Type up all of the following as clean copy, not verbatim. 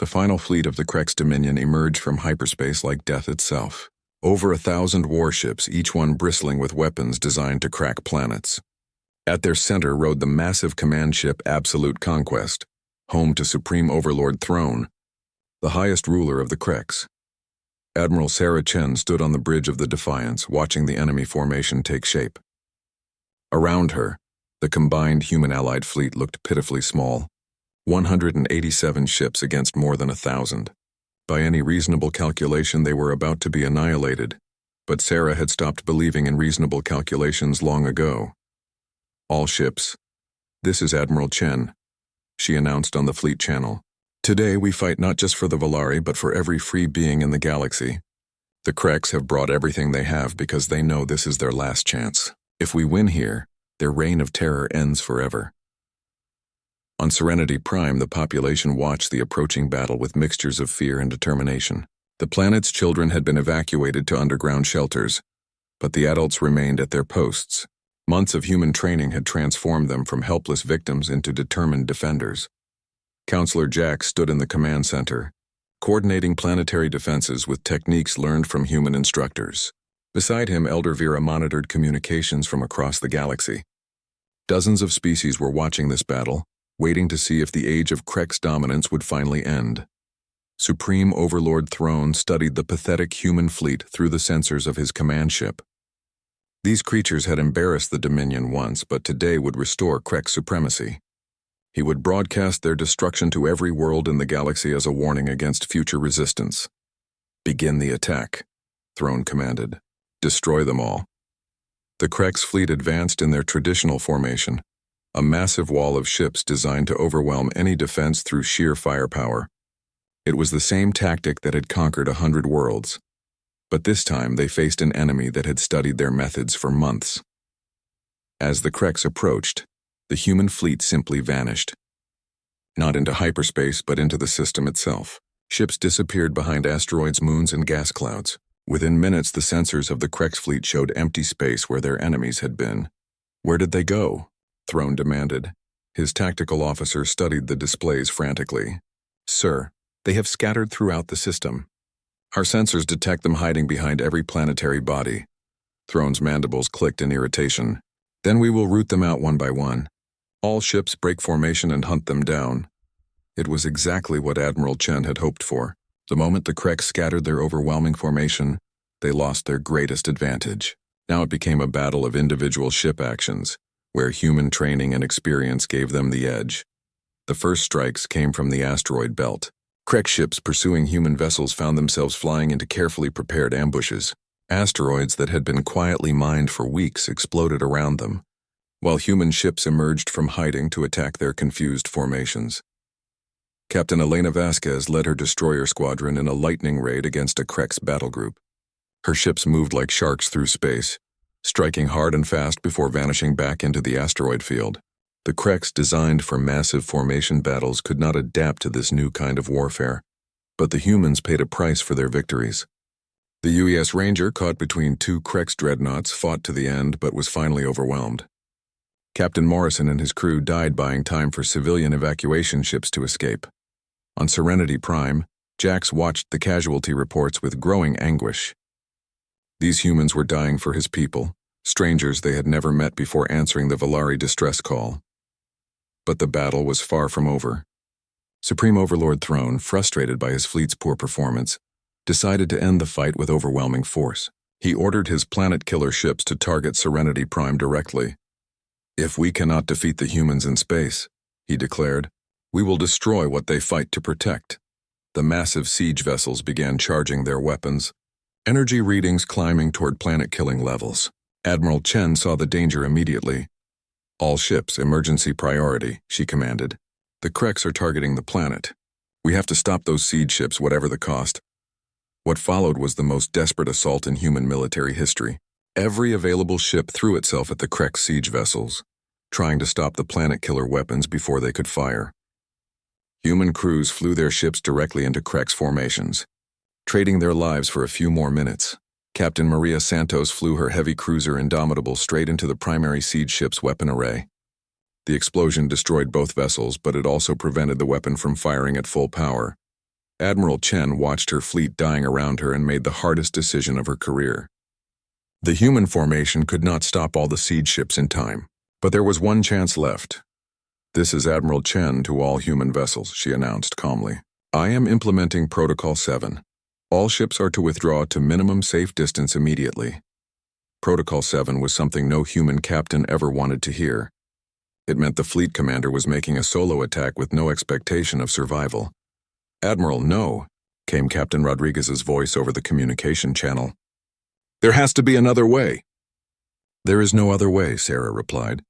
The final fleet of the Krex Dominion emerged from hyperspace like death itself. Over 1,000 warships, each one bristling with weapons designed to crack planets. At their center rode the massive command ship Absolute Conquest, home to Supreme Overlord Throne, the highest ruler of the Krex. Admiral Sarah Chen stood on the bridge of the Defiance, watching the enemy formation take shape. Around her, the combined human-allied fleet looked pitifully small. 187 ships against more than 1,000. By any reasonable calculation, they were about to be annihilated, but Sarah had stopped believing in reasonable calculations long ago. All ships. This is Admiral Chen, she announced on the fleet channel. Today we fight not just for the Volari, but for every free being in the galaxy. The Krex have brought everything they have because they know this is their last chance. If we win here, their reign of terror ends forever. On Serenity Prime, the population watched the approaching battle with mixtures of fear and determination. The planet's children had been evacuated to underground shelters, but the adults remained at their posts. Months of human training had transformed them from helpless victims into determined defenders. Counselor Jack stood in the command center, coordinating planetary defenses with techniques learned from human instructors. Beside him, Elder Vera monitored communications from across the galaxy. Dozens of species were watching this battle, waiting to see if the age of Krex dominance would finally end. Supreme Overlord Throne studied the pathetic human fleet through the sensors of his command ship. These creatures had embarrassed the Dominion once, but today would restore Krex supremacy. He would broadcast their destruction to every world in the galaxy as a warning against future resistance. Begin the attack, Throne commanded. Destroy them all. The Krex fleet advanced in their traditional formation, a massive wall of ships designed to overwhelm any defense through sheer firepower. It was the same tactic that had conquered 100 worlds, but this time they faced an enemy that had studied their methods for months. As the Krex approached, the human fleet simply vanished. Not into hyperspace, but into the system itself. Ships disappeared behind asteroids, moons, and gas clouds. Within minutes, the sensors of the Krex fleet showed empty space where their enemies had been. Where did they go? Throne demanded. His tactical officer studied the displays frantically. Sir, they have scattered throughout the system. Our sensors detect them hiding behind every planetary body. Throne's mandibles clicked in irritation. Then we will root them out one by one. All ships break formation and hunt them down. It was exactly what Admiral Chen had hoped for. The moment the Krex scattered their overwhelming formation, they lost their greatest advantage. Now it became a battle of individual ship actions, where human training and experience gave them the edge. The first strikes came from the asteroid belt. Krex ships pursuing human vessels found themselves flying into carefully prepared ambushes. Asteroids that had been quietly mined for weeks exploded around them, while human ships emerged from hiding to attack their confused formations. Captain Elena Vasquez led her destroyer squadron in a lightning raid against a Krex battle group. Her ships moved like sharks through space, striking hard and fast before vanishing back into the asteroid field. The Krex, designed for massive formation battles, could not adapt to this new kind of warfare, but the humans paid a price for their victories. The UES Ranger, caught between two Krex dreadnoughts, fought to the end but was finally overwhelmed. Captain Morrison and his crew died buying time for civilian evacuation ships to escape. On Serenity Prime, Jax watched the casualty reports with growing anguish. These humans were dying for his people, strangers they had never met before answering the Volari distress call. But the battle was far from over. Supreme Overlord Throne, frustrated by his fleet's poor performance, decided to end the fight with overwhelming force. He ordered his planet-killer ships to target Serenity Prime directly. If we cannot defeat the humans in space, he declared, we will destroy what they fight to protect. The massive siege vessels began charging their weapons, energy readings climbing toward planet-killing levels. Admiral Chen saw the danger immediately. All ships, emergency priority, she commanded. The Krex are targeting the planet. We have to stop those siege ships, whatever the cost. What followed was the most desperate assault in human military history. Every available ship threw itself at the Krex siege vessels, trying to stop the planet-killer weapons before they could fire. Human crews flew their ships directly into Krex formations, trading their lives for a few more minutes. Captain Maria Santos flew her heavy cruiser Indomitable straight into the primary siege ship's weapon array. The explosion destroyed both vessels, but it also prevented the weapon from firing at full power. Admiral Chen watched her fleet dying around her and made the hardest decision of her career. The human formation could not stop all the siege ships in time, but there was one chance left. "This is Admiral Chen to all human vessels," she announced calmly. "I am implementing Protocol 7. All ships are to withdraw to minimum safe distance immediately." Protocol 7 was something no human captain ever wanted to hear. It meant the fleet commander was making a solo attack with no expectation of survival. "Admiral, no," came Captain Rodriguez's voice over the communication channel. "There has to be another way." "There is no other way," Sarah replied.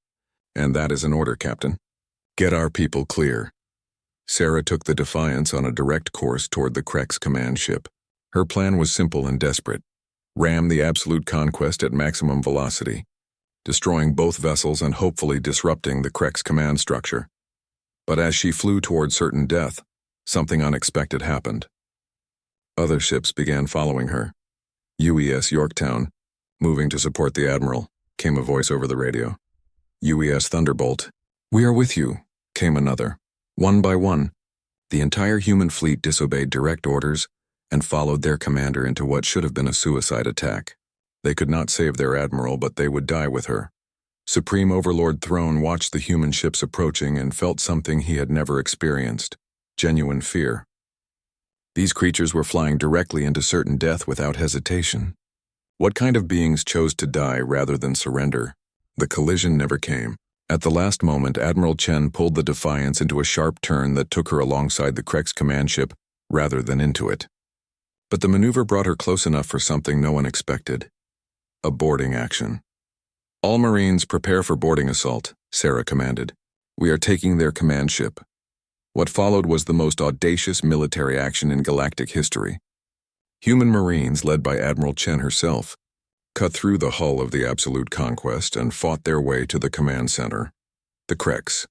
"And that is an order, Captain. Get our people clear." Sarah took the Defiance on a direct course toward the Krex command ship. Her plan was simple and desperate. Ram the Absolute Conquest at maximum velocity, destroying both vessels and hopefully disrupting the Krex command structure. But as she flew toward certain death, something unexpected happened. Other ships began following her. "UES Yorktown, moving to support the Admiral," came a voice over the radio. "UES Thunderbolt, we are with you," came another. One by one, the entire human fleet disobeyed direct orders and followed their commander into what should have been a suicide attack. They could not save their admiral, but they would die with her. Supreme Overlord Throne watched the human ships approaching and felt something he had never experienced: genuine fear. These creatures were flying directly into certain death without hesitation. What kind of beings chose to die rather than surrender? The collision never came. At the last moment, Admiral Chen pulled the Defiance into a sharp turn that took her alongside the Krex command ship rather than into it. But the maneuver brought her close enough for something no one expected: a boarding action. "All Marines prepare for boarding assault," Sarah commanded. "We are taking their command ship." What followed was the most audacious military action in galactic history. Human Marines, led by Admiral Chen herself, cut through the hull of the Absolute Conquest and fought their way to the command center. The Krex,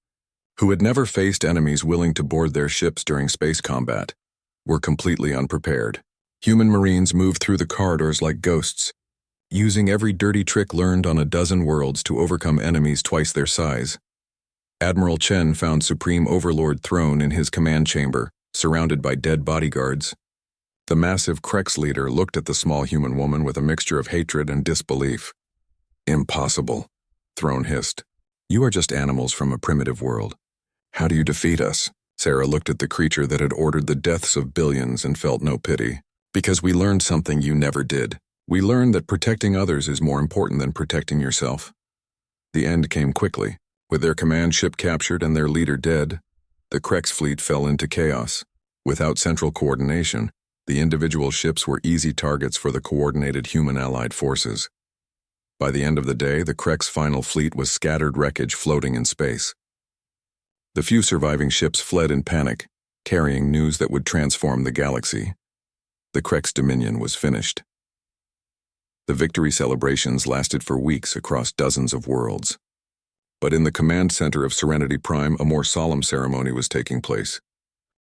who had never faced enemies willing to board their ships during space combat, were completely unprepared. Human Marines moved through the corridors like ghosts, using every dirty trick learned on a dozen worlds to overcome enemies twice their size. Admiral Chen found Supreme Overlord Throne in his command chamber, surrounded by dead bodyguards. The massive Krex leader looked at the small human woman with a mixture of hatred and disbelief. "Impossible," Throne hissed. "You are just animals from a primitive world. How do you defeat us?" Sarah looked at the creature that had ordered the deaths of billions and felt no pity. "Because we learned something you never did. We learned that protecting others is more important than protecting yourself." The end came quickly. With their command ship captured and their leader dead, the Krex fleet fell into chaos. Without central coordination, the individual ships were easy targets for the coordinated human allied forces. By the end of the day, the Krex final fleet was scattered wreckage floating in space. The few surviving ships fled in panic, carrying news that would transform the galaxy. The Krex dominion was finished. The victory celebrations lasted for weeks across dozens of worlds. But in the command center of Serenity Prime, a more solemn ceremony was taking place.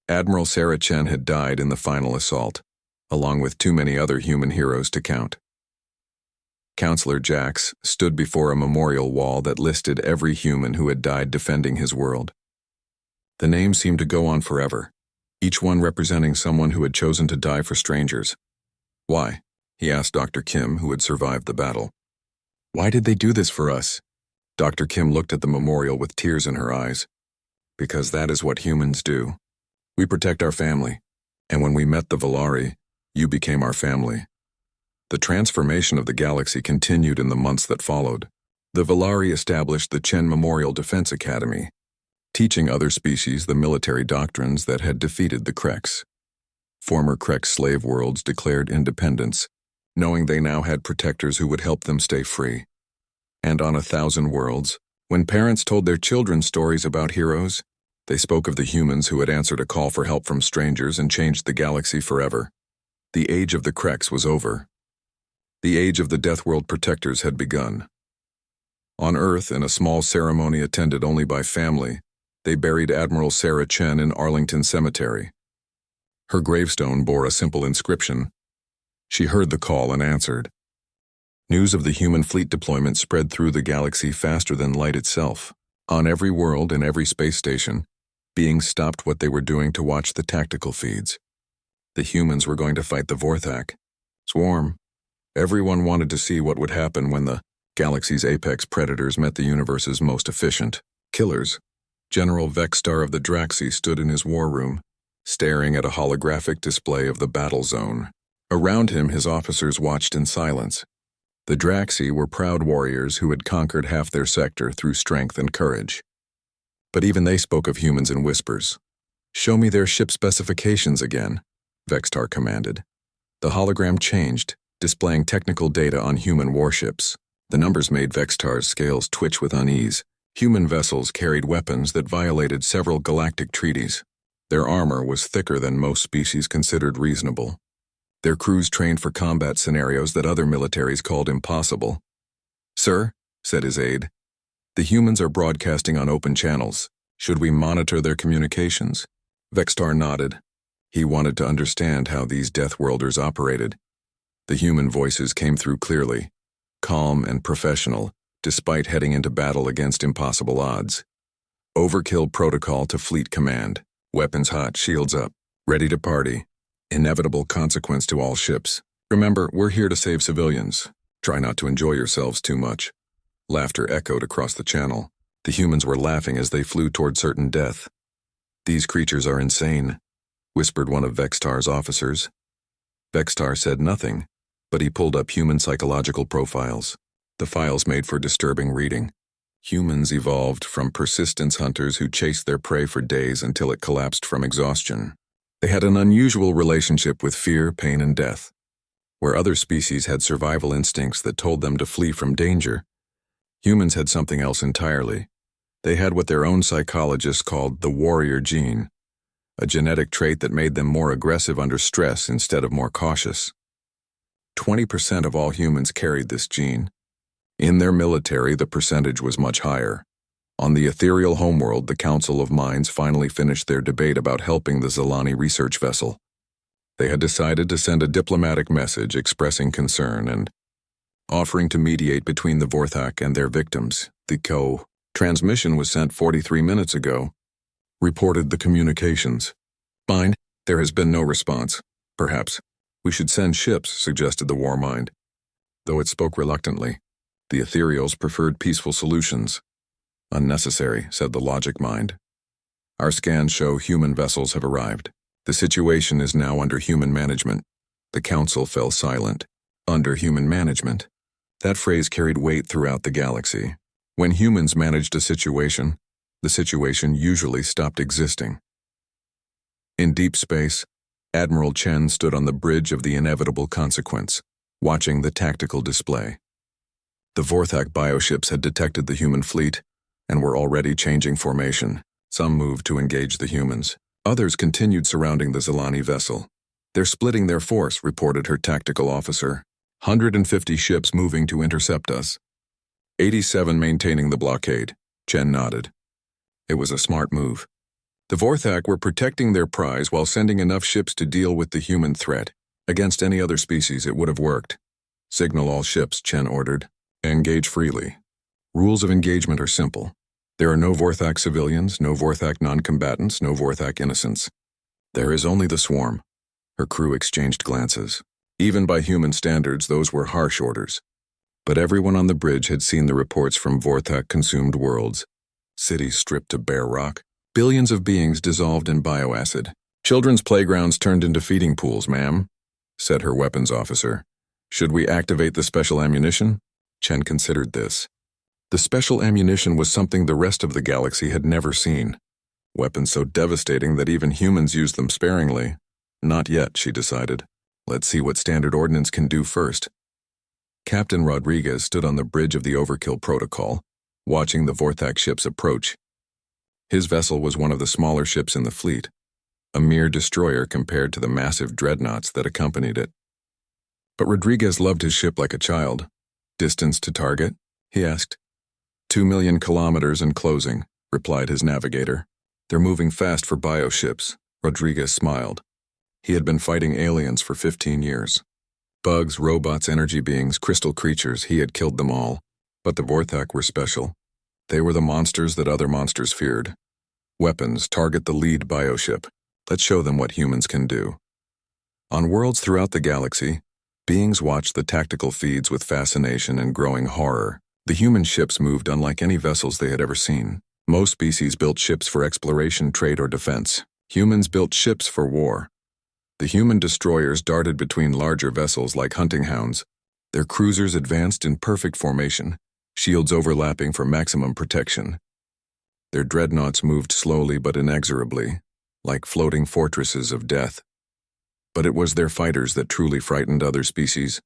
Admiral Sarah Chen had died in the final assault, along with too many other human heroes to count. Counselor Jax stood before a memorial wall that listed every human who had died defending his world. The names seemed to go on forever, each one representing someone who had chosen to die for strangers. "Why?" he asked Dr. Kim, who had survived the battle. "Why did they do this for us?" Dr. Kim looked at the memorial with tears in her eyes. "Because that is what humans do. We protect our family, and when we met the Valari, you became our family." The transformation of the galaxy continued in the months that followed. The Valari established the Chen Memorial Defense Academy, teaching other species the military doctrines that had defeated the Krex. Former Krex slave worlds declared independence, knowing they now had protectors who would help them stay free. And on 1,000 worlds, when parents told their children stories about heroes, they spoke of the humans who had answered a call for help from strangers and changed the galaxy forever. The age of the Krex was over. The age of the Deathworld protectors had begun. On Earth, in a small ceremony attended only by family, they buried Admiral Sarah Chen in Arlington Cemetery. Her gravestone bore a simple inscription. She heard the call and answered. News of the human fleet deployment spread through the galaxy faster than light itself. On every world and every space station, beings stopped what they were doing to watch the tactical feeds. The humans were going to fight the Vorthak. Swarm. Everyone wanted to see what would happen when the galaxy's apex predators met the universe's most efficient killers. General Vextar of the Draxi stood in his war room, staring at a holographic display of the battle zone. Around him, his officers watched in silence. The Draxi were proud warriors who had conquered half their sector through strength and courage. But even they spoke of humans in whispers. "Show me their ship specifications again," Vextar commanded. The hologram changed, displaying technical data on human warships. The numbers made Vextar's scales twitch with unease. Human vessels carried weapons that violated several galactic treaties. Their armor was thicker than most species considered reasonable. Their crews trained for combat scenarios that other militaries called impossible. "Sir," said his aide, "the humans are broadcasting on open channels. Should we monitor their communications?" Vextar nodded. He wanted to understand how these Deathworlders operated. The human voices came through clearly, calm and professional, despite heading into battle against impossible odds. Overkill protocol to fleet command. Weapons hot, shields up. Ready to party. Inevitable consequence to all ships. Remember, we're here to save civilians. Try not to enjoy yourselves too much. Laughter echoed across the channel. The humans were laughing as they flew toward certain death. "These creatures are insane," whispered one of Vextar's officers. Vextar said nothing, but he pulled up human psychological profiles. The files made for disturbing reading. Humans evolved from persistence hunters who chased their prey for days until it collapsed from exhaustion. They had an unusual relationship with fear, pain, and death. Where other species had survival instincts that told them to flee from danger, humans had something else entirely. They had what their own psychologists called the warrior gene, a genetic trait that made them more aggressive under stress instead of more cautious. 20% of all humans carried this gene. In their military, the percentage was much higher. On the ethereal homeworld, the Council of Minds finally finished their debate about helping the Zilani research vessel. They had decided to send a diplomatic message expressing concern and offering to mediate between the Vorthak and their victims. The transmission was sent 43 minutes ago, reported the communications. "Fine, there has been no response. Perhaps we should send ships," suggested the war mind. Though it spoke reluctantly, the ethereals preferred peaceful solutions. "Unnecessary," said the logic mind. "Our scans show human vessels have arrived. The situation is now under human management." The council fell silent. Under human management. That phrase carried weight throughout the galaxy. When humans managed a situation, the situation usually stopped existing. In deep space, Admiral Chen stood on the bridge of the inevitable consequence, watching the tactical display. The Vorthak bioships had detected the human fleet and were already changing formation. Some moved to engage the humans. Others continued surrounding the Zilani vessel. "They're splitting their force," reported her tactical officer. 150 ships moving to intercept us. 87 maintaining the blockade. Chen nodded. It was a smart move. The Vorthak were protecting their prize while sending enough ships to deal with the human threat. Against any other species, it would have worked. "Signal all ships," Chen ordered. "Engage freely." Rules of engagement are simple. There are no Vorthak civilians, no Vorthak non-combatants, no Vorthak innocents. There is only the swarm. Her crew exchanged glances. Even by human standards, those were harsh orders. But everyone on the bridge had seen the reports from Vorthak-consumed worlds. Cities stripped to bare rock. Billions of beings dissolved in bioacid. "Children's playgrounds turned into feeding pools, ma'am," said her weapons officer. "Should we activate the special ammunition?" Chen considered this. The special ammunition was something the rest of the galaxy had never seen. Weapons so devastating that even humans used them sparingly. Not yet, she decided. Let's see what standard ordnance can do first. Captain Rodriguez stood on the bridge of the Overkill Protocol, watching the Vorthak ships approach. His vessel was one of the smaller ships in the fleet, a mere destroyer compared to the massive dreadnoughts that accompanied it. But Rodriguez loved his ship like a child. "Distance to target?" he asked. 2 million kilometers and closing, replied his navigator. "They're moving fast for bioships." Rodriguez smiled. He had been fighting aliens for 15 years. Bugs, robots, energy beings, crystal creatures, he had killed them all. But the Vorthak were special. They were the monsters that other monsters feared. Weapons, target the lead bioship. Let's show them what humans can do. On worlds throughout the galaxy, beings watched the tactical feeds with fascination and growing horror. The human ships moved unlike any vessels they had ever seen. Most species built ships for exploration, trade, or defense. Humans built ships for war. The human destroyers darted between larger vessels like hunting hounds. Their cruisers advanced in perfect formation, shields overlapping for maximum protection. Their dreadnoughts moved slowly but inexorably, like floating fortresses of death. But it was their fighters that truly frightened other species.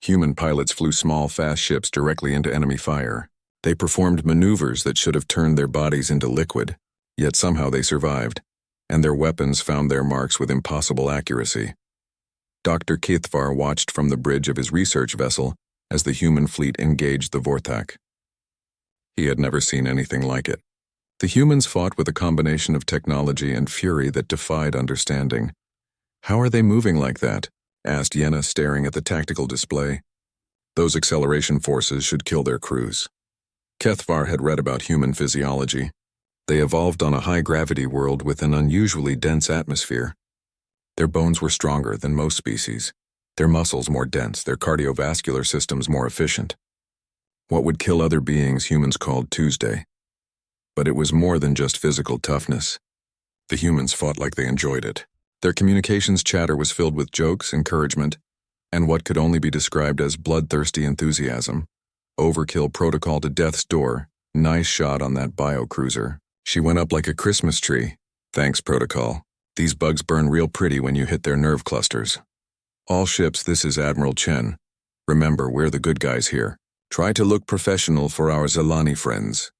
Human pilots flew small, fast ships directly into enemy fire. They performed maneuvers that should have turned their bodies into liquid, yet somehow they survived, and their weapons found their marks with impossible accuracy. Dr. Kithvar watched from the bridge of his research vessel as the human fleet engaged the Vorthak. He had never seen anything like it. The humans fought with a combination of technology and fury that defied understanding. "How are they moving like that?" asked Yenna, staring at the tactical display. "Those acceleration forces should kill their crews." Kethvar had read about human physiology. They evolved on a high-gravity world with an unusually dense atmosphere. Their bones were stronger than most species, their muscles more dense, their cardiovascular systems more efficient. What would kill other beings humans called Tuesday. But it was more than just physical toughness. The humans fought like they enjoyed it. Their communications chatter was filled with jokes, encouragement, and what could only be described as bloodthirsty enthusiasm. Overkill protocol to death's door. "Nice shot on that bio-cruiser. She went up like a Christmas tree. Thanks, protocol. These bugs burn real pretty when you hit their nerve clusters." "All ships, this is Admiral Chen. Remember, we're the good guys here. Try to look professional for our Zalani friends."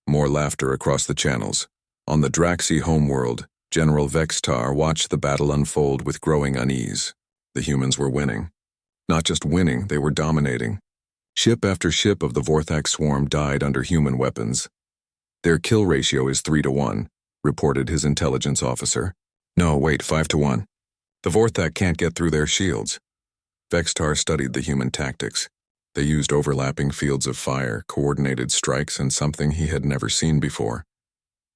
More laughter across the channels. On the Draxi homeworld, General Vextar watched the battle unfold with growing unease. The humans were winning. Not just winning, they were dominating. Ship after ship of the Vorthak swarm died under human weapons. "Their kill ratio is 3-1, reported his intelligence officer. "No, wait, 5-1. The Vorthak can't get through their shields." Vextar studied the human tactics. They used overlapping fields of fire, coordinated strikes, and something he had never seen before.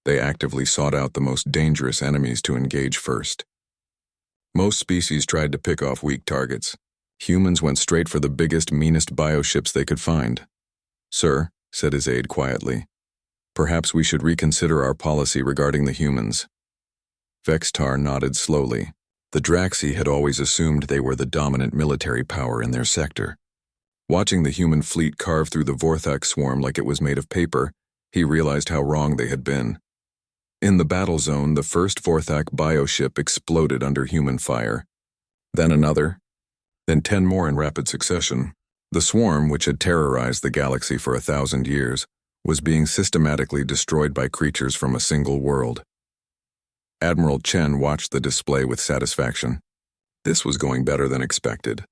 They actively sought out the most dangerous enemies to engage first. Most species tried to pick off weak targets. Humans went straight for the biggest, meanest bioships they could find. "Sir," said his aide quietly, "perhaps we should reconsider our policy regarding the humans." Vextar nodded slowly. The Draxi had always assumed they were the dominant military power in their sector. Watching the human fleet carve through the Vorthak swarm like it was made of paper, he realized how wrong they had been. In the battle zone, the first Vorthak bioship exploded under human fire. Then another. Then 10 more in rapid succession. The swarm, which had terrorized the galaxy for 1,000 years, was being systematically destroyed by creatures from a single world. Admiral Chen watched the display with satisfaction. This was going better than expected.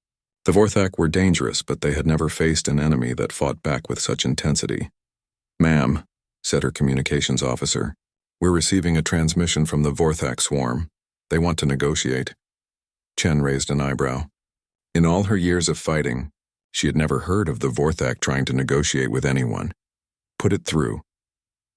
The Vorthak were dangerous, but they had never faced an enemy that fought back with such intensity. "Ma'am," said her communications officer, "we're receiving a transmission from the Vorthak swarm. They want to negotiate." Chen raised an eyebrow. In all her years of fighting, she had never heard of the Vorthak trying to negotiate with anyone. "Put it through."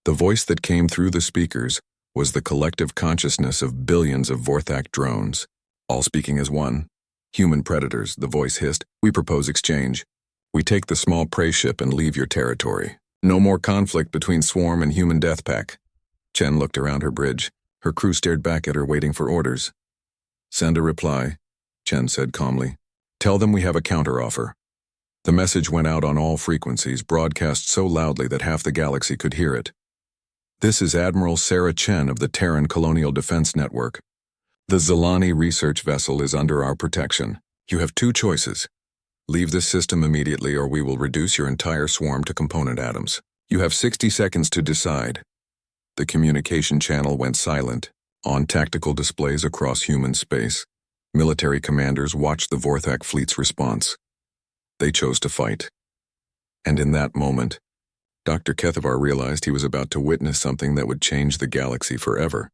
The voice that came through the speakers was the collective consciousness of billions of Vorthak drones, all speaking as one. "Human predators," the voice hissed. "We propose exchange. We take the small prey ship and leave your territory. No more conflict between swarm and human death pack." Chen looked around her bridge. Her crew stared back at her, waiting for orders. "Send a reply," Chen said calmly. "Tell them we have a counteroffer." The message went out on all frequencies, broadcast so loudly that half the galaxy could hear it. "This is Admiral Sarah Chen of the Terran Colonial Defense Network. The Zalani research vessel is under our protection. You have 2 choices. Leave this system immediately or we will reduce your entire swarm to component atoms. You have 60 seconds to decide." The communication channel went silent. On tactical displays across human space, military commanders watched the Vorthak fleet's response. They chose to fight. And in that moment, Dr. Kethavar realized he was about to witness something that would change the galaxy forever.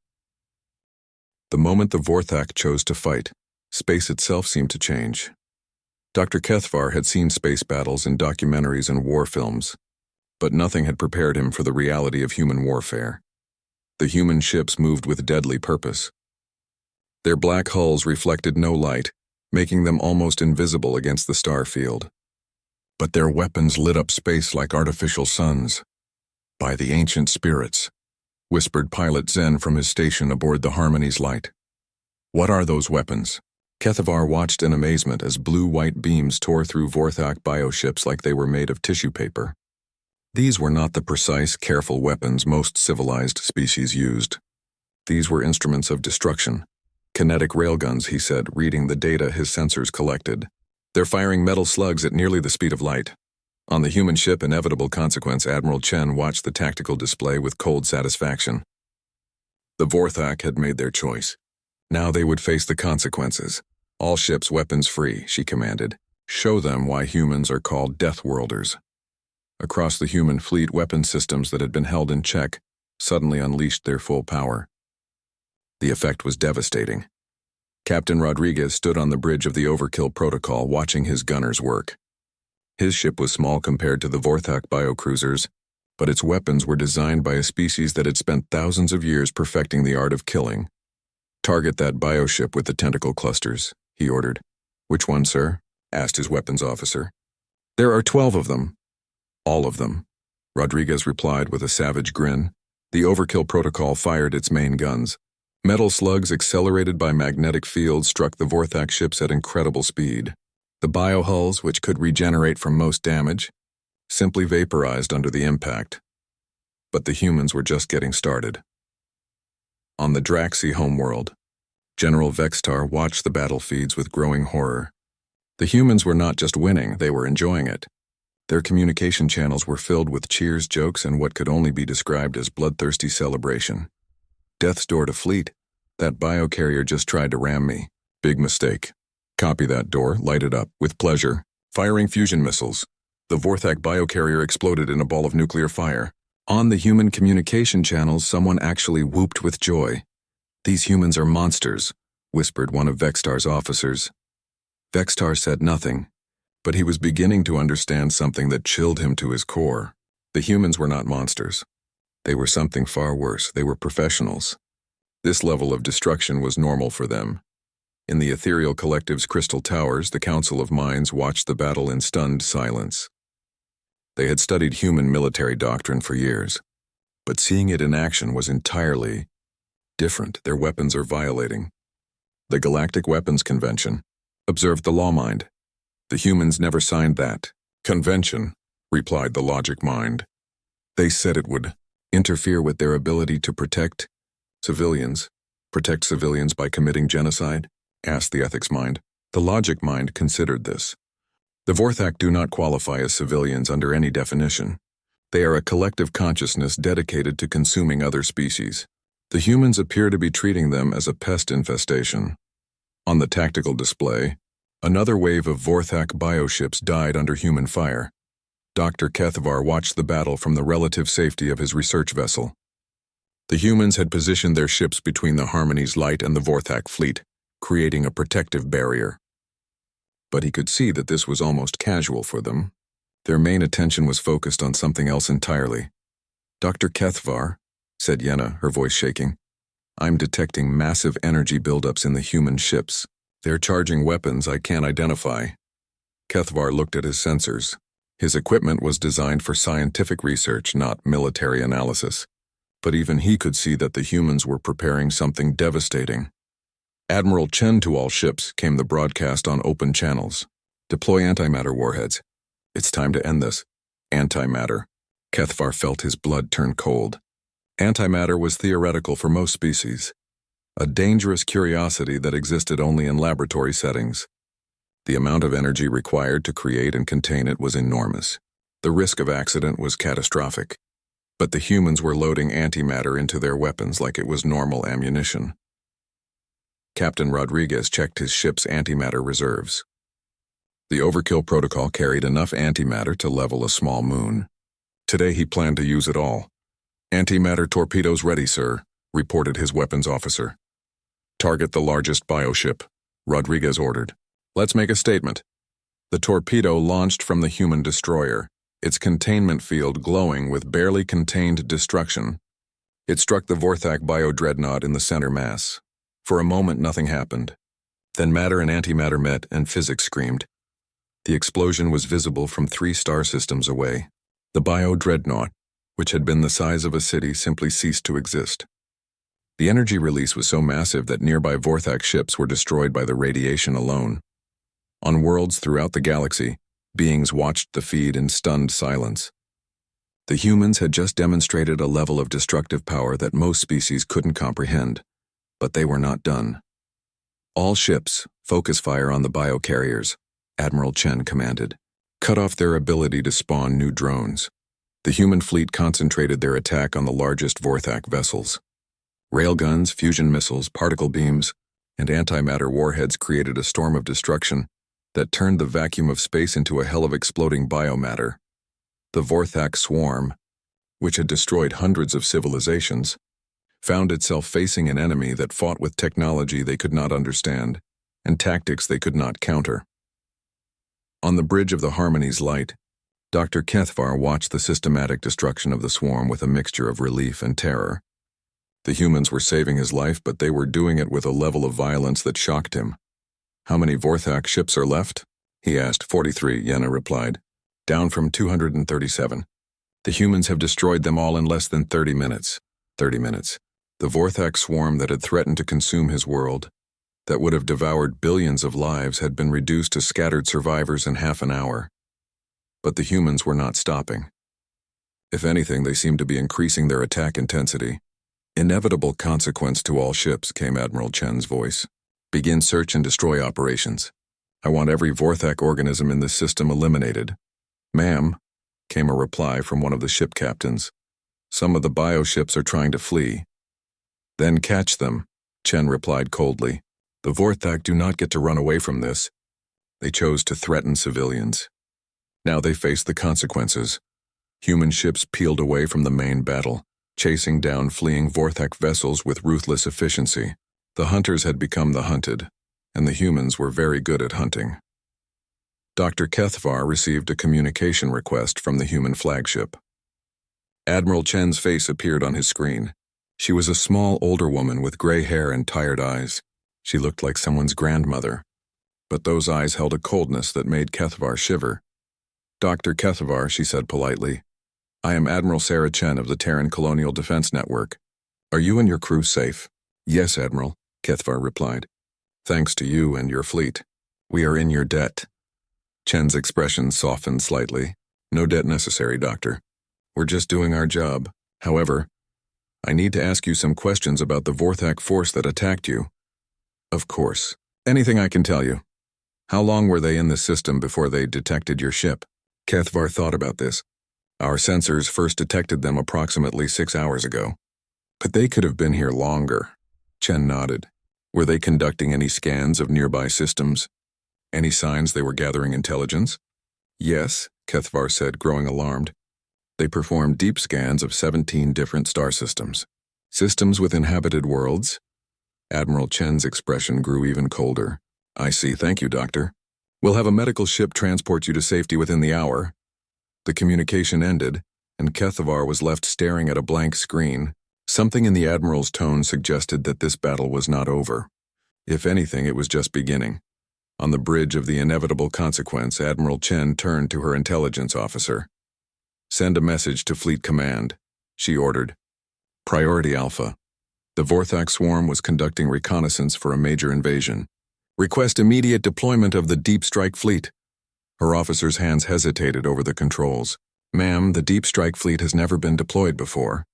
The moment the Vorthak chose to fight, space itself seemed to change. Dr. Kethvar had seen space battles in documentaries and war films, but nothing had prepared him for the reality of human warfare. The human ships moved with deadly purpose. Their black hulls reflected no light, making them almost invisible against the star field. But their weapons lit up space like artificial suns. "By the ancient spirits," whispered Pilot Zen from his station aboard the Harmony's light. "What are those weapons?" Kethavar watched in amazement as blue-white beams tore through Vorthak bioships like they were made of tissue paper. These were not the precise, careful weapons most civilized species used. These were instruments of destruction. "Kinetic railguns," he said, reading the data his sensors collected. "They're firing metal slugs at nearly the speed of light." On the human ship Inevitable Consequence, Admiral Chen watched the tactical display with cold satisfaction. The Vorthak had made their choice. Now they would face the consequences. "All ships weapons free," she commanded. "Show them why humans are called Deathworlders." Across the human fleet, weapon systems that had been held in check suddenly unleashed their full power. The effect was devastating. Captain Rodriguez stood on the bridge of the Overkill Protocol watching his gunners work. His ship was small compared to the Vorthak biocruisers, but its weapons were designed by a species that had spent thousands of years perfecting the art of killing. "Target that bioship with the tentacle clusters," he ordered. "Which one, sir?" asked his weapons officer. "There are 12 of them." "All of them," Rodriguez replied with a savage grin. The Overkill Protocol fired its main guns. Metal slugs accelerated by magnetic fields struck the Vorthak ships at incredible speed. The biohulls, which could regenerate from most damage, simply vaporized under the impact. But the humans were just getting started. On the Draxi homeworld, General Vextar watched the battlefields with growing horror. The humans were not just winning, they were enjoying it. Their communication channels were filled with cheers, jokes, and what could only be described as bloodthirsty celebration. "Death's door to fleet. That biocarrier just tried to ram me. Big mistake. Copy that door, light it up. With pleasure. Firing fusion missiles." The Vorthak biocarrier exploded in a ball of nuclear fire. On the human communication channels, someone actually whooped with joy. "These humans are monsters," whispered one of Vextar's officers. Vextar said nothing, but he was beginning to understand something that chilled him to his core. The humans were not monsters. They were something far worse. They were professionals. This level of destruction was normal for them. In the ethereal collective's crystal towers, the Council of Minds watched the battle in stunned silence. They had studied human military doctrine for years, but seeing it in action was entirely different. "Their weapons are violating the Galactic Weapons Convention," observed the Law Mind. "The humans never signed that convention," replied the Logic Mind. "They said it would interfere with their ability to protect civilians by committing genocide?" asked the Ethics Mind. The Logic Mind considered this. "The Vorthak do not qualify as civilians under any definition. They are a collective consciousness dedicated to consuming other species. The humans appear to be treating them as a pest infestation." On the tactical display, another wave of Vorthak bioships died under human fire. Dr. Kethavar watched the battle from the relative safety of his research vessel. The humans had positioned their ships between the Harmony's light and the Vorthak fleet, creating a protective barrier. But he could see that this was almost casual for them. Their main attention was focused on something else entirely. "Dr. Kethavar," said Yenna, her voice shaking, "I'm detecting massive energy buildups in the human ships. They're charging weapons I can't identify." Kethavar looked at his sensors. His equipment was designed for scientific research, not military analysis. But even he could see that the humans were preparing something devastating. "Admiral Chen to all ships," came the broadcast on open channels. "Deploy antimatter warheads. It's time to end this." Antimatter. Kethavar felt his blood turn cold. Antimatter was theoretical for most species, a dangerous curiosity that existed only in laboratory settings. The amount of energy required to create and contain it was enormous. The risk of accident was catastrophic. But the humans were loading antimatter into their weapons like it was normal ammunition. Captain Rodriguez checked his ship's antimatter reserves. The Overkill Protocol carried enough antimatter to level a small moon. Today he planned to use it all. "Antimatter torpedoes ready, sir," reported his weapons officer. "Target the largest bioship," Rodriguez ordered. "Let's make a statement." The torpedo launched from the human destroyer, its containment field glowing with barely contained destruction. It struck the Vorthak biodreadnought in the center mass. For a moment, nothing happened. Then matter and antimatter met, and physics screamed. The explosion was visible from 3 star systems away. The bio-dreadnought, which had been the size of a city, simply ceased to exist. The energy release was so massive that nearby Vorthak ships were destroyed by the radiation alone. On worlds throughout the galaxy, beings watched the feed in stunned silence. The humans had just demonstrated a level of destructive power that most species couldn't comprehend, but they were not done. All ships, focus fire on the biocarriers, Admiral Chen commanded. Cut off their ability to spawn new drones. The human fleet concentrated their attack on the largest Vorthak vessels. Railguns, fusion missiles, particle beams, and antimatter warheads created a storm of destruction that turned the vacuum of space into a hell of exploding biomatter. The Vorthak swarm, which had destroyed hundreds of civilizations, found itself facing an enemy that fought with technology they could not understand and tactics they could not counter. On the bridge of the Harmony's light, Dr. Kethvar watched the systematic destruction of the swarm with a mixture of relief and terror. The humans were saving his life, but they were doing it with a level of violence that shocked him. "How many Vorthak ships are left?" he asked. 43, Yenna replied. "Down from 237. The humans have destroyed them all in less than 30 minutes. 30 minutes. The Vorthak swarm that had threatened to consume his world, that would have devoured billions of lives, had been reduced to scattered survivors in half an hour. But the humans were not stopping. If anything, they seemed to be increasing their attack intensity. "Inevitable consequence to all ships," came Admiral Chen's voice. "Begin search and destroy operations. I want every Vorthak organism in this system eliminated." "Ma'am," came a reply from one of the ship captains. "Some of the bioships are trying to flee." "Then catch them," Chen replied coldly. "The Vorthak do not get to run away from this. They chose to threaten civilians. Now they face the consequences." Human ships peeled away from the main battle, chasing down fleeing Vorthak vessels with ruthless efficiency. The hunters had become the hunted, and the humans were very good at hunting. Dr. Kethvar received a communication request from the human flagship. Admiral Chen's face appeared on his screen. She was a small, older woman with gray hair and tired eyes. She looked like someone's grandmother, but those eyes held a coldness that made Kethvar shiver. "Dr. Kethvar," she said politely, "I am Admiral Sarah Chen of the Terran Colonial Defense Network. Are you and your crew safe?" "Yes, Admiral," Kethvar replied. "Thanks to you and your fleet. We are in your debt." Chen's expression softened slightly. "No debt necessary, Doctor. We're just doing our job. However, I need to ask you some questions about the Vorthak force that attacked you." "Of course. Anything I can tell you." "How long were they in the system before they detected your ship?" Kethvar thought about this. "Our sensors first detected them approximately 6 hours ago. But they could have been here longer." Chen nodded. "Were they conducting any scans of nearby systems? Any signs they were gathering intelligence?" "Yes," Kethvar said, growing alarmed. "They performed deep scans of 17 different star systems. Systems with inhabited worlds?" Admiral Chen's expression grew even colder. "I see. Thank you, Doctor. We'll have a medical ship transport you to safety within the hour." The communication ended, and Kethvar was left staring at a blank screen. Something in the Admiral's tone suggested that this battle was not over. If anything, it was just beginning. On the bridge of the inevitable consequence, Admiral Chen turned to her intelligence officer. "Send a message to Fleet Command," she ordered. "Priority Alpha. The Vorthak swarm was conducting reconnaissance for a major invasion. Request immediate deployment of the Deep Strike Fleet." Her officer's hands hesitated over the controls. "Ma'am, the Deep Strike Fleet has never been deployed before."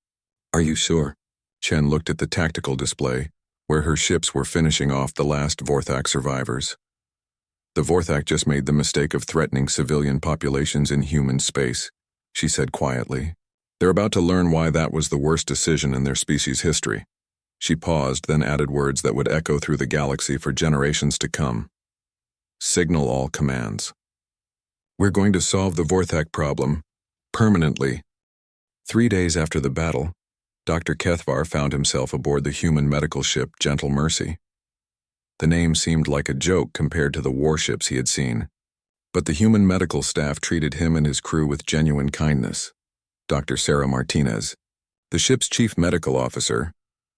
"Are you sure?" Chen looked at the tactical display, where her ships were finishing off the last Vorthak survivors. "The Vorthak just made the mistake of threatening civilian populations in human space," she said quietly. "They're about to learn why that was the worst decision in their species' history." She paused, then added words that would echo through the galaxy for generations to come. "Signal all commands. We're going to solve the Vorthak problem, permanently." 3 days after the battle, Dr. Kethvar found himself aboard the human medical ship Gentle Mercy. The name seemed like a joke compared to the warships he had seen, but the human medical staff treated him and his crew with genuine kindness. Dr. Sarah Martinez, the ship's chief medical officer,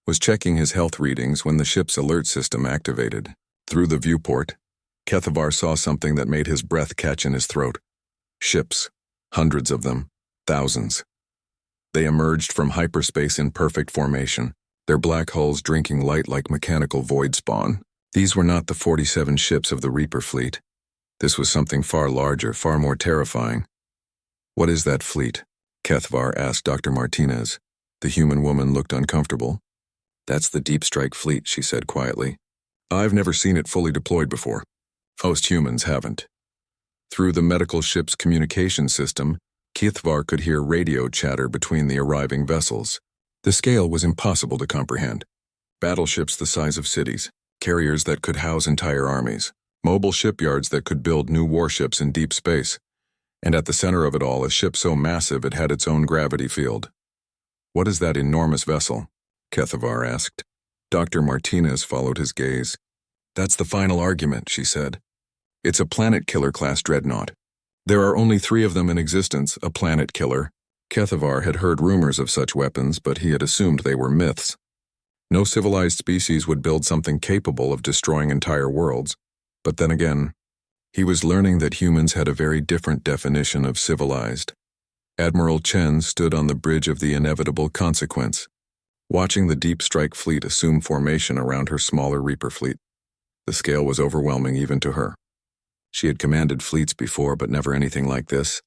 was checking his health readings when the ship's alert system activated. Through the viewport, HFY saw something that made his breath catch in his throat. Ships. Hundreds of them. Thousands. They emerged from hyperspace in perfect formation, their black hulls drinking light like mechanical void spawn. These were not the 47 ships of the Reaper fleet. This was something far larger, far more terrifying. "What is that fleet?" HFY asked Dr. Martinez. The human woman looked uncomfortable. "That's the Deep Strike fleet," she said quietly. "I've never seen it fully deployed before. Most humans haven't." Through the medical ship's communication system, HFY could hear radio chatter between the arriving vessels. The scale was impossible to comprehend. Battleships the size of cities, carriers that could house entire armies, mobile shipyards that could build new warships in deep space, and at the center of it all a ship so massive it had its own gravity field. "What is that enormous vessel?" HFY asked. Dr. Martinez followed his gaze. "That's the final argument," she said. "It's a planet killer class dreadnought. There are only 3 of them in existence, a planet killer." HFY had heard rumors of such weapons, but he had assumed they were myths. No civilized species would build something capable of destroying entire worlds. But then again, he was learning that humans had a very different definition of civilized. Admiral Chen stood on the bridge of the inevitable consequence, watching the Deep Strike fleet assume formation around her smaller Reaper fleet. The scale was overwhelming even to her. She had commanded fleets before, but never anything like this.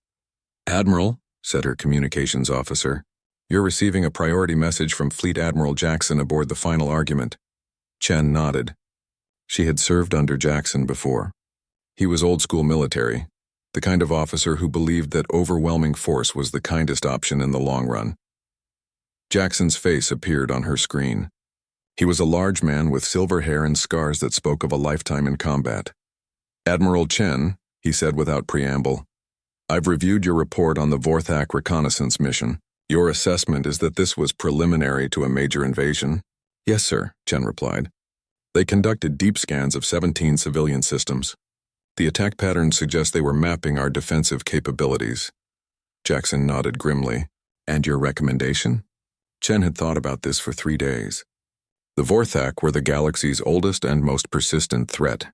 "Admiral," said her communications officer, "you're receiving a priority message from Fleet Admiral Jackson aboard the final argument." Chen nodded. She had served under Jackson before. He was old-school military, the kind of officer who believed that overwhelming force was the kindest option in the long run. Jackson's face appeared on her screen. He was a large man with silver hair and scars that spoke of a lifetime in combat. "Admiral Chen," he said without preamble, "I've reviewed your report on the Vorthak reconnaissance mission. Your assessment is that this was preliminary to a major invasion?" "Yes, sir," Chen replied. "They conducted deep scans of 17 civilian systems. The attack patterns suggest they were mapping our defensive capabilities." Jackson nodded grimly. "And your recommendation?" Chen had thought about this for 3 days. The Vorthak were the galaxy's oldest and most persistent threat.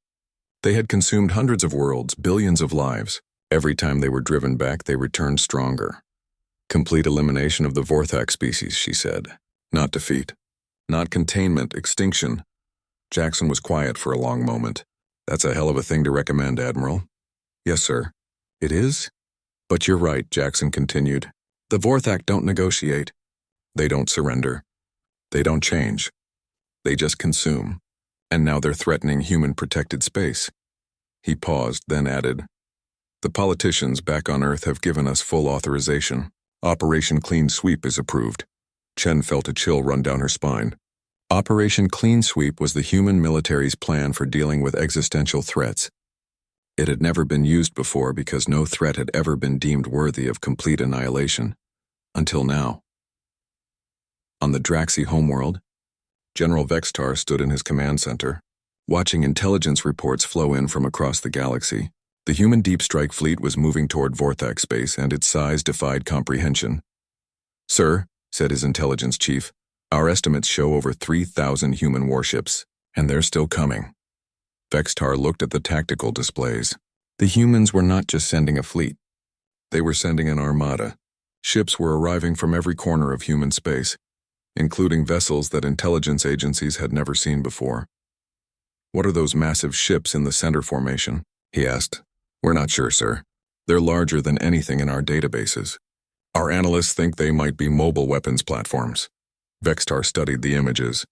They had consumed hundreds of worlds, billions of lives. Every time they were driven back, they returned stronger. "Complete elimination of the Vorthak species," she said. "Not defeat. Not containment, extinction." Jackson was quiet for a long moment. "That's a hell of a thing to recommend, Admiral." "Yes, sir." "It is? But you're right," Jackson continued. "The Vorthak don't negotiate. They don't surrender. They don't change. They just consume. And now they're threatening human-protected space." He paused, then added, "The politicians back on Earth have given us full authorization. Operation Clean Sweep is approved." Chen felt a chill run down her spine. Operation Clean Sweep was the human military's plan for dealing with existential threats. It had never been used before because no threat had ever been deemed worthy of complete annihilation. Until now. On the Draxi homeworld, General Vextar stood in his command center, watching intelligence reports flow in from across the galaxy. The human Deep Strike fleet was moving toward Vorthak space, and its size defied comprehension. "Sir," said his intelligence chief, "our estimates show over 3,000 human warships, and they're still coming." Vextar looked at the tactical displays. The humans were not just sending a fleet. They were sending an armada. Ships were arriving from every corner of human space, including vessels that intelligence agencies had never seen before. "What are those massive ships in the center formation?" he asked. "We're not sure, sir. They're larger than anything in our databases. Our analysts think they might be mobile weapons platforms." Vextar studied the images.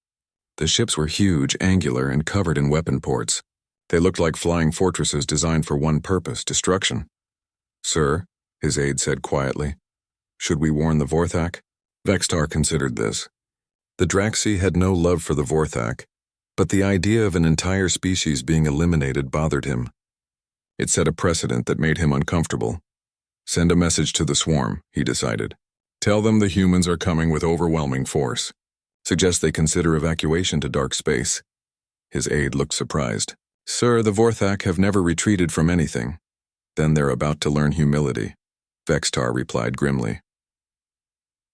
The ships were huge, angular, and covered in weapon ports. They looked like flying fortresses designed for one purpose, destruction. "Sir," his aide said quietly, "should we warn the Vorthak?" Vextar considered this. The Draxi had no love for the Vorthak, but the idea of an entire species being eliminated bothered him. It set a precedent that made him uncomfortable. "Send a message to the swarm," he decided. "Tell them the humans are coming with overwhelming force. Suggest they consider evacuation to dark space." His aide looked surprised. "Sir, the Vorthak have never retreated from anything." "Then they're about to learn humility," Vextar replied grimly.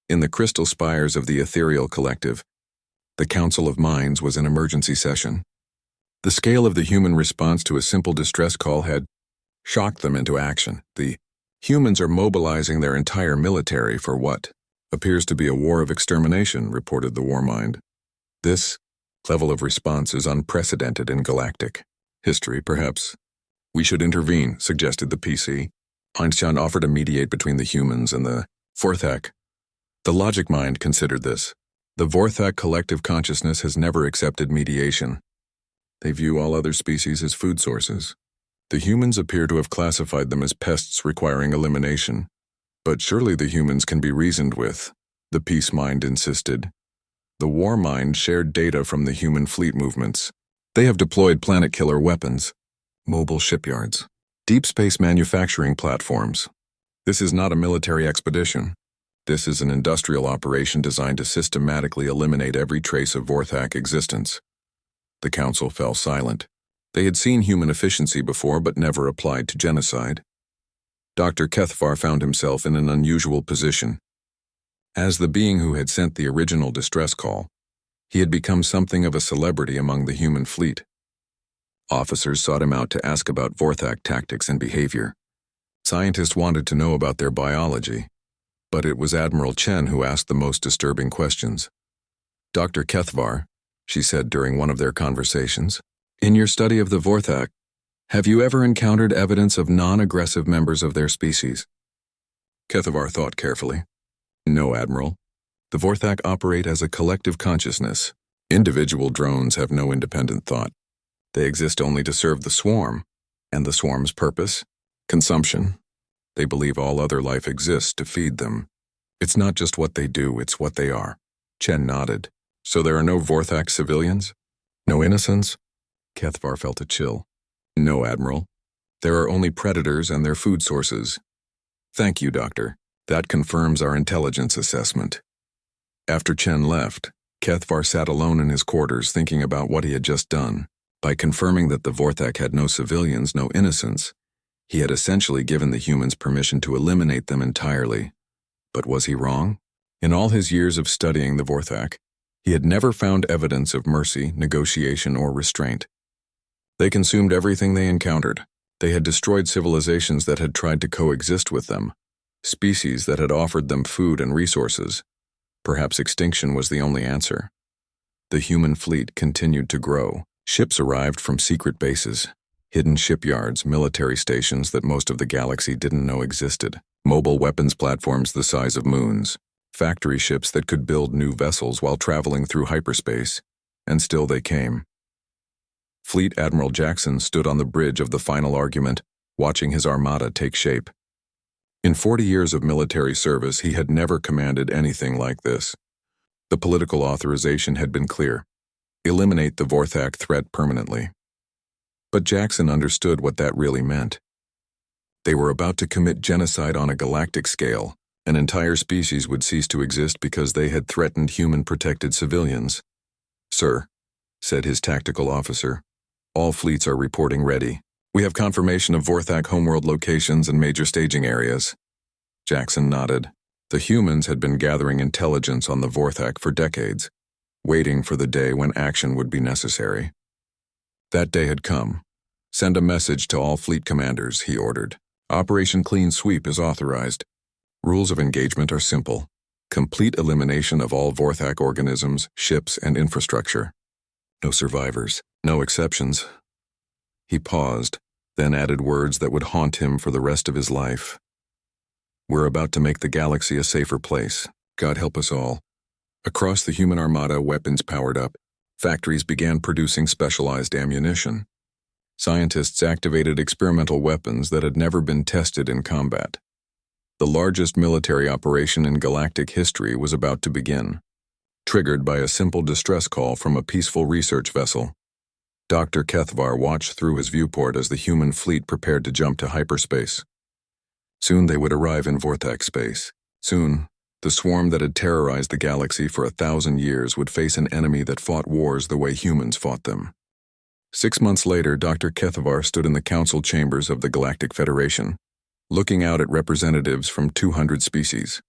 In the crystal spires of the ethereal collective, The Council of Minds was in emergency session. The scale of the human response to a simple distress call had shocked them into action. The humans are mobilizing their entire military for what appears to be a war of extermination, reported the War Mind. This level of response is unprecedented in galactic history, perhaps. We should intervene, suggested the PC. Einstein offered to mediate between the humans and the Vorthak. The logic mind considered this. The Vorthak collective consciousness has never accepted mediation. They view all other species as food sources. The humans appear to have classified them as pests requiring elimination. But surely the humans can be reasoned with, the peace mind insisted. The War Mind shared data from the human fleet movements. They have deployed planet-killer weapons, mobile shipyards, deep space manufacturing platforms. This is not a military expedition. This is an industrial operation designed to systematically eliminate every trace of Vorthak existence. The Council fell silent. They had seen human efficiency before but never applied to genocide. Dr. Kethvar found himself in an unusual position. As the being who had sent the original distress call, he had become something of a celebrity among the human fleet. Officers sought him out to ask about Vorthak tactics and behavior. Scientists wanted to know about their biology, but it was Admiral Chen who asked the most disturbing questions. Dr. Kethvar, she said during one of their conversations, in your study of the Vorthak, have you ever encountered evidence of non-aggressive members of their species? Kethvar thought carefully. No, Admiral. The Vorthak operate as a collective consciousness. Individual drones have no independent thought. They exist only to serve the swarm, and the swarm's purpose? Consumption. They believe all other life exists to feed them. It's not just what they do, it's what they are. Chen nodded. So there are no Vorthak civilians? No innocents? Kethvar felt a chill. No, Admiral. There are only predators and their food sources. Thank you, Doctor. That confirms our intelligence assessment. After Chen left, Kethvar sat alone in his quarters thinking about what he had just done. By confirming that the Vorthak had no civilians, no innocents, he had essentially given the humans permission to eliminate them entirely. But was he wrong? In all his years of studying the Vorthak, he had never found evidence of mercy, negotiation, or restraint. They consumed everything they encountered. They had destroyed civilizations that had tried to coexist with them, species that had offered them food and resources. Perhaps extinction was the only answer. The human fleet continued to grow. Ships arrived from secret bases, hidden shipyards, military stations that most of the galaxy didn't know existed, mobile weapons platforms the size of moons, factory ships that could build new vessels while traveling through hyperspace, and still they came. Fleet Admiral Jackson stood on the bridge of the final argument, watching his armada take shape. In 40 years of military service, he had never commanded anything like this. The political authorization had been clear. Eliminate the Vorthak threat permanently. But Jackson understood what that really meant. They were about to commit genocide on a galactic scale. An entire species would cease to exist because they had threatened human-protected civilians. Sir, said his tactical officer, all fleets are reporting ready. We have confirmation of Vorthak homeworld locations and major staging areas. Jackson nodded. The humans had been gathering intelligence on the Vorthak for decades, waiting for the day when action would be necessary. That day had come. Send a message to all fleet commanders, he ordered. Operation Clean Sweep is authorized. Rules of engagement are simple. Complete elimination of all Vorthak organisms, ships, and infrastructure. No survivors, no exceptions. He paused, then added words that would haunt him for the rest of his life. We're about to make the galaxy a safer place. God help us all. Across the human armada, weapons powered up. Factories began producing specialized ammunition. Scientists activated experimental weapons that had never been tested in combat. The largest military operation in galactic history was about to begin, triggered by a simple distress call from a peaceful research vessel. Dr. Kethvar watched through his viewport as the human fleet prepared to jump to hyperspace. Soon they would arrive in Vorthak space. Soon, the swarm that had terrorized the galaxy for 1,000 years would face an enemy that fought wars the way humans fought them. 6 months later, Dr. Kethvar stood in the council chambers of the Galactic Federation, looking out at representatives from 200 species.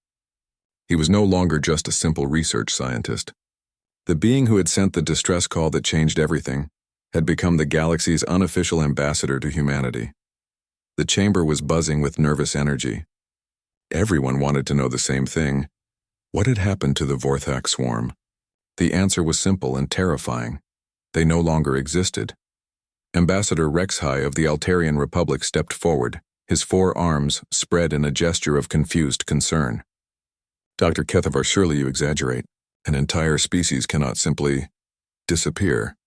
He was no longer just a simple research scientist. The being who had sent the distress call that changed everything had become the galaxy's unofficial ambassador to humanity. The chamber was buzzing with nervous energy. Everyone wanted to know the same thing. What had happened to the Vorthak swarm? The answer was simple and terrifying. They no longer existed. Ambassador Rexhai of the Altarian Republic stepped forward, his 4 arms spread in a gesture of confused concern. Dr. Kethavar, surely you exaggerate. An entire species cannot simply disappear.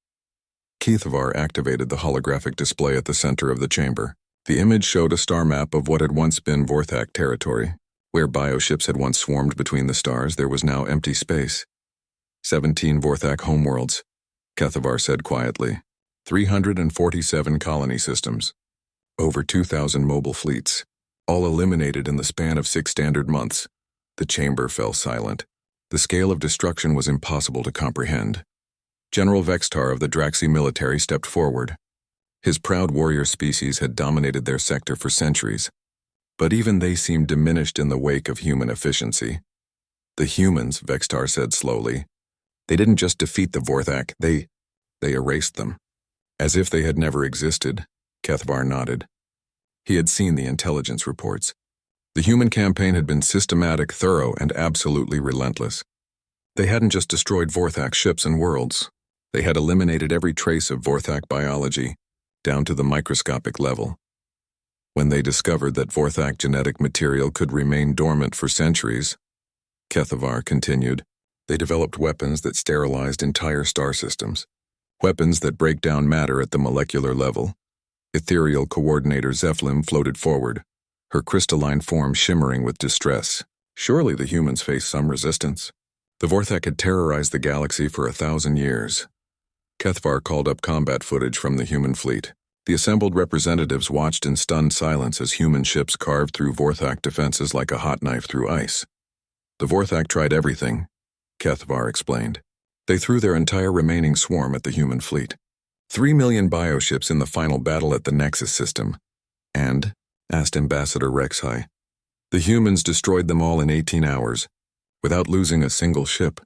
Kethavar activated the holographic display at the center of the chamber. The image showed a star map of what had once been Vorthak territory. Where bioships had once swarmed between the stars, there was now empty space. 17 Vorthak homeworlds, Kethavar said quietly. 347 colony systems. Over 2,000 mobile fleets, all eliminated in the span of 6 standard months. The chamber fell silent. The scale of destruction was impossible to comprehend. General Vextar of the Draxi military stepped forward. His proud warrior species had dominated their sector for centuries, but even they seemed diminished in the wake of human efficiency. The humans, Vextar said slowly, they didn't just defeat the Vorthak, they erased them. As if they had never existed, Kethavar nodded. He had seen the intelligence reports. The human campaign had been systematic, thorough, and absolutely relentless. They hadn't just destroyed Vorthak ships and worlds. They had eliminated every trace of Vorthak biology, down to the microscopic level. When they discovered that Vorthak genetic material could remain dormant for centuries, Kethavar continued, they developed weapons that sterilized entire star systems. Weapons that break down matter at the molecular level. Ethereal coordinator Zephlin floated forward, her crystalline form shimmering with distress. Surely the humans faced some resistance. The Vorthak had terrorized the galaxy for 1,000 years. Kethavar called up combat footage from the human fleet. The assembled representatives watched in stunned silence as human ships carved through Vorthak defenses like a hot knife through ice. The Vorthak tried everything, Kethavar explained. They threw their entire remaining swarm at the human fleet. 3 million bioships in the final battle at the Nexus system. And, asked Ambassador Rexhai, the humans destroyed them all in 18 hours, without losing a single ship.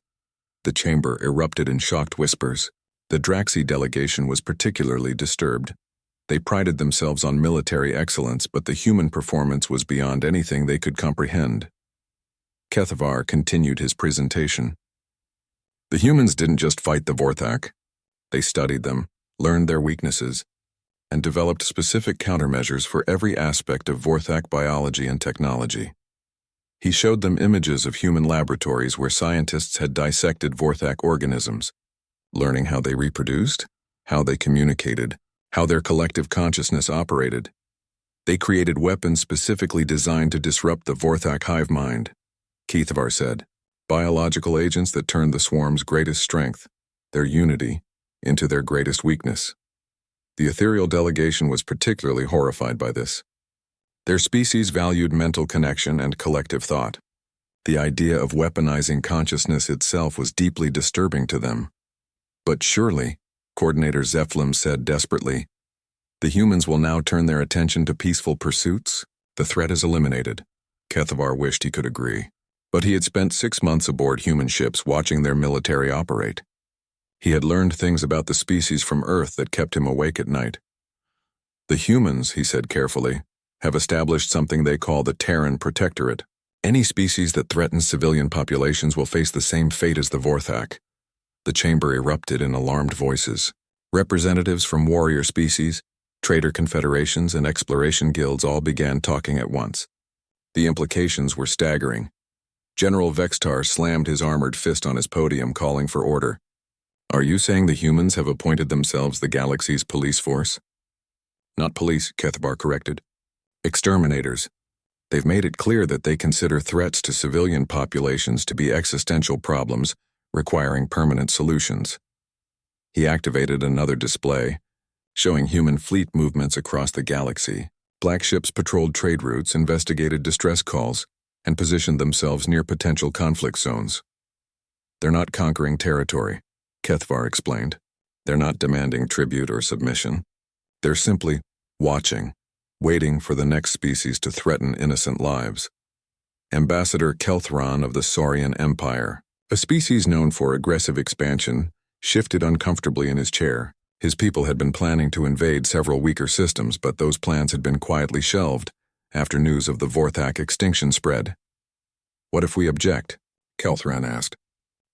The chamber erupted in shocked whispers. The Draxi delegation was particularly disturbed. They prided themselves on military excellence, but the human performance was beyond anything they could comprehend. Kethavar continued his presentation. The humans didn't just fight the Vorthak. They studied them, learned their weaknesses, and developed specific countermeasures for every aspect of Vorthak biology and technology. He showed them images of human laboratories where scientists had dissected Vorthak organisms, learning how they reproduced, how they communicated, how their collective consciousness operated. They created weapons specifically designed to disrupt the Vorthak hive mind, Kethavar said, biological agents that turned the swarm's greatest strength, their unity, into their greatest weakness. The ethereal delegation was particularly horrified by this. Their species valued mental connection and collective thought. The idea of weaponizing consciousness itself was deeply disturbing to them. But surely, Coordinator Zephlin said desperately, the humans will now turn their attention to peaceful pursuits. The threat is eliminated. Kethavar wished he could agree. But he had spent 6 months aboard human ships watching their military operate. He had learned things about the species from Earth that kept him awake at night. The humans, he said carefully, have established something they call the Terran Protectorate. Any species that threatens civilian populations will face the same fate as the Vorthak. The chamber erupted in alarmed voices. Representatives from warrior species, trader confederations, and exploration guilds all began talking at once. The implications were staggering. General Vextar slammed his armored fist on his podium, calling for order. Are you saying the humans have appointed themselves the galaxy's police force? Not police, Kethavar corrected. Exterminators. They've made it clear that they consider threats to civilian populations to be existential problems requiring permanent solutions. He activated another display, showing human fleet movements across the galaxy. Black ships patrolled trade routes, investigated distress calls, and positioned themselves near potential conflict zones. They're not conquering territory, Kethavar explained. They're not demanding tribute or submission. They're simply watching, waiting for the next species to threaten innocent lives. Ambassador Kelthron of the Saurian Empire, A species known for aggressive expansion shifted uncomfortably in his chair. His people had been planning to invade several weaker systems, but those plans had been quietly shelved after news of the Vorthak extinction spread. What if we object? Kelthran asked.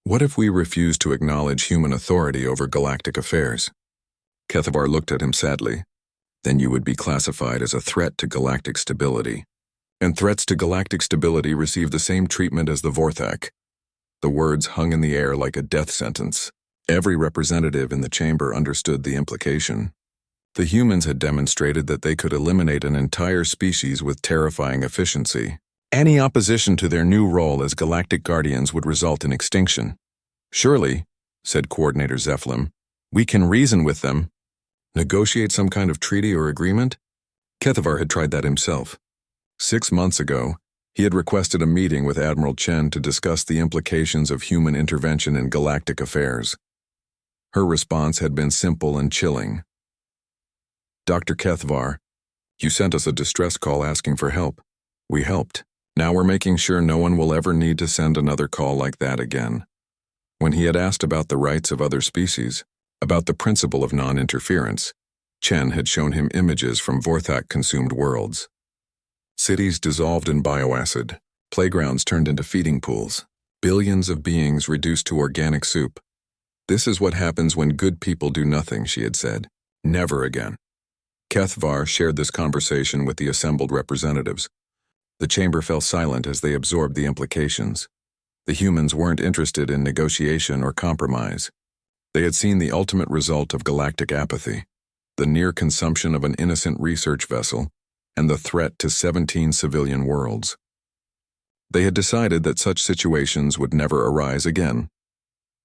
What if we refuse to acknowledge human authority over galactic affairs? Kethavar looked at him sadly. Then you would be classified as a threat to galactic stability. And threats to galactic stability receive the same treatment as the Vorthak. The words hung in the air like a death sentence. Every representative in the chamber understood the implication. The humans had demonstrated that they could eliminate an entire species with terrifying efficiency. Any opposition to their new role as galactic guardians would result in extinction. Surely, said Coordinator Zephlem, we can reason with them. Negotiate some kind of treaty or agreement? Kethavar had tried that himself. 6 months ago, he had requested a meeting with Admiral Chen to discuss the implications of human intervention in galactic affairs. Her response had been simple and chilling. Dr. Kethavar, you sent us a distress call asking for help. We helped. Now we're making sure no one will ever need to send another call like that again. When he had asked about the rights of other species, about the principle of non-interference, Chen had shown him images from Vorthak-consumed worlds. Cities dissolved in bioacid, playgrounds turned into feeding pools, billions of beings reduced to organic soup. This is what happens when good people do nothing, she had said. Never again. Kethavar shared this conversation with the assembled representatives. The chamber fell silent as they absorbed the implications. The humans weren't interested in negotiation or compromise. They had seen the ultimate result of galactic apathy, the near consumption of an innocent research vessel, and the threat to 17 civilian worlds. They had decided that such situations would never arise again.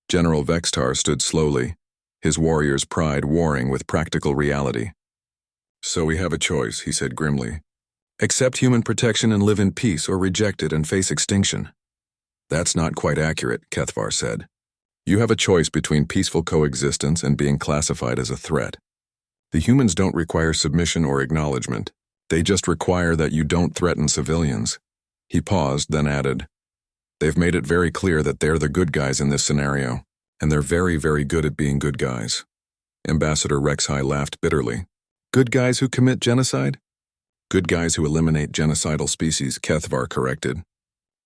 General Vextar stood slowly, his warrior's pride warring with practical reality. So we have a choice, he said grimly. Accept human protection and live in peace, or reject it and face extinction. That's not quite accurate, Kethavar said. You have a choice between peaceful coexistence and being classified as a threat. The humans don't require submission or acknowledgement. They just require that you don't threaten civilians. He paused, then added, They've made it very clear that they're the good guys in this scenario, and they're very, very good at being good guys. Ambassador Rexhai laughed bitterly. Good guys who commit genocide? Good guys who eliminate genocidal species, Kethavar corrected.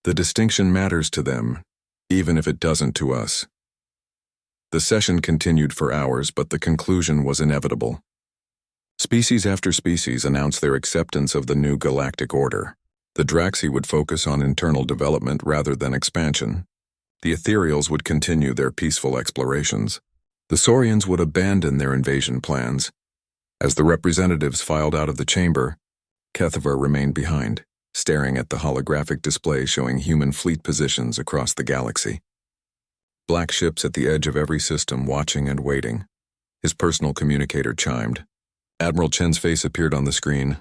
The distinction matters to them, even if it doesn't to us. The session continued for hours, but the conclusion was inevitable. Species after species announced their acceptance of the new galactic order. The Draxi would focus on internal development rather than expansion. The Ethereals would continue their peaceful explorations. The Saurians would abandon their invasion plans. As the representatives filed out of the chamber, Kethavar remained behind, staring at the holographic display showing human fleet positions across the galaxy. Black ships at the edge of every system watching and waiting. His personal communicator chimed. Admiral Chen's face appeared on the screen.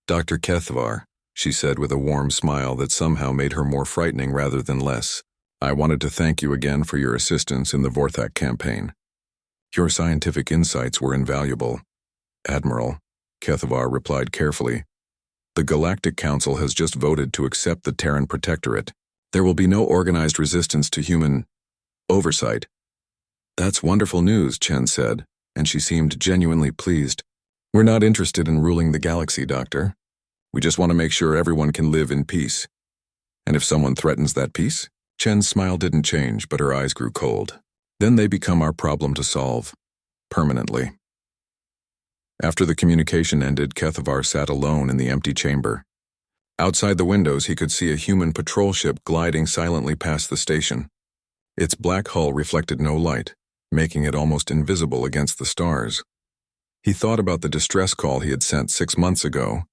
Dr. Kethavar, she said with a warm smile that somehow made her more frightening rather than less. I wanted to thank you again for your assistance in the Vorthak campaign. Your scientific insights were invaluable. Admiral, Kethavar replied carefully. The Galactic Council has just voted to accept the Terran Protectorate. There will be no organized resistance to human oversight. That's wonderful news, Chen said, and she seemed genuinely pleased. We're not interested in ruling the galaxy, Doctor. We just want to make sure everyone can live in peace. And if someone threatens that peace? Chen's smile didn't change, but her eyes grew cold. Then they become our problem to solve. Permanently. After the communication ended, Kethavar sat alone in the empty chamber. Outside the windows, he could see a human patrol ship gliding silently past the station. Its black hull reflected no light, making it almost invisible against the stars. He thought about the distress call he had sent 6 months ago,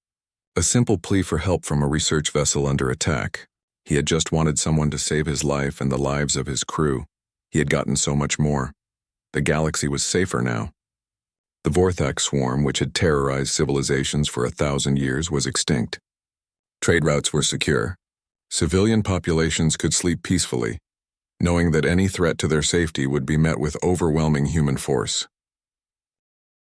a simple plea for help from a research vessel under attack. He had just wanted someone to save his life and the lives of his crew. He had gotten so much more. The galaxy was safer now. The Vorthak swarm, which had terrorized civilizations for 1,000 years, was extinct. Trade routes were secure. Civilian populations could sleep peacefully, knowing that any threat to their safety would be met with overwhelming human force.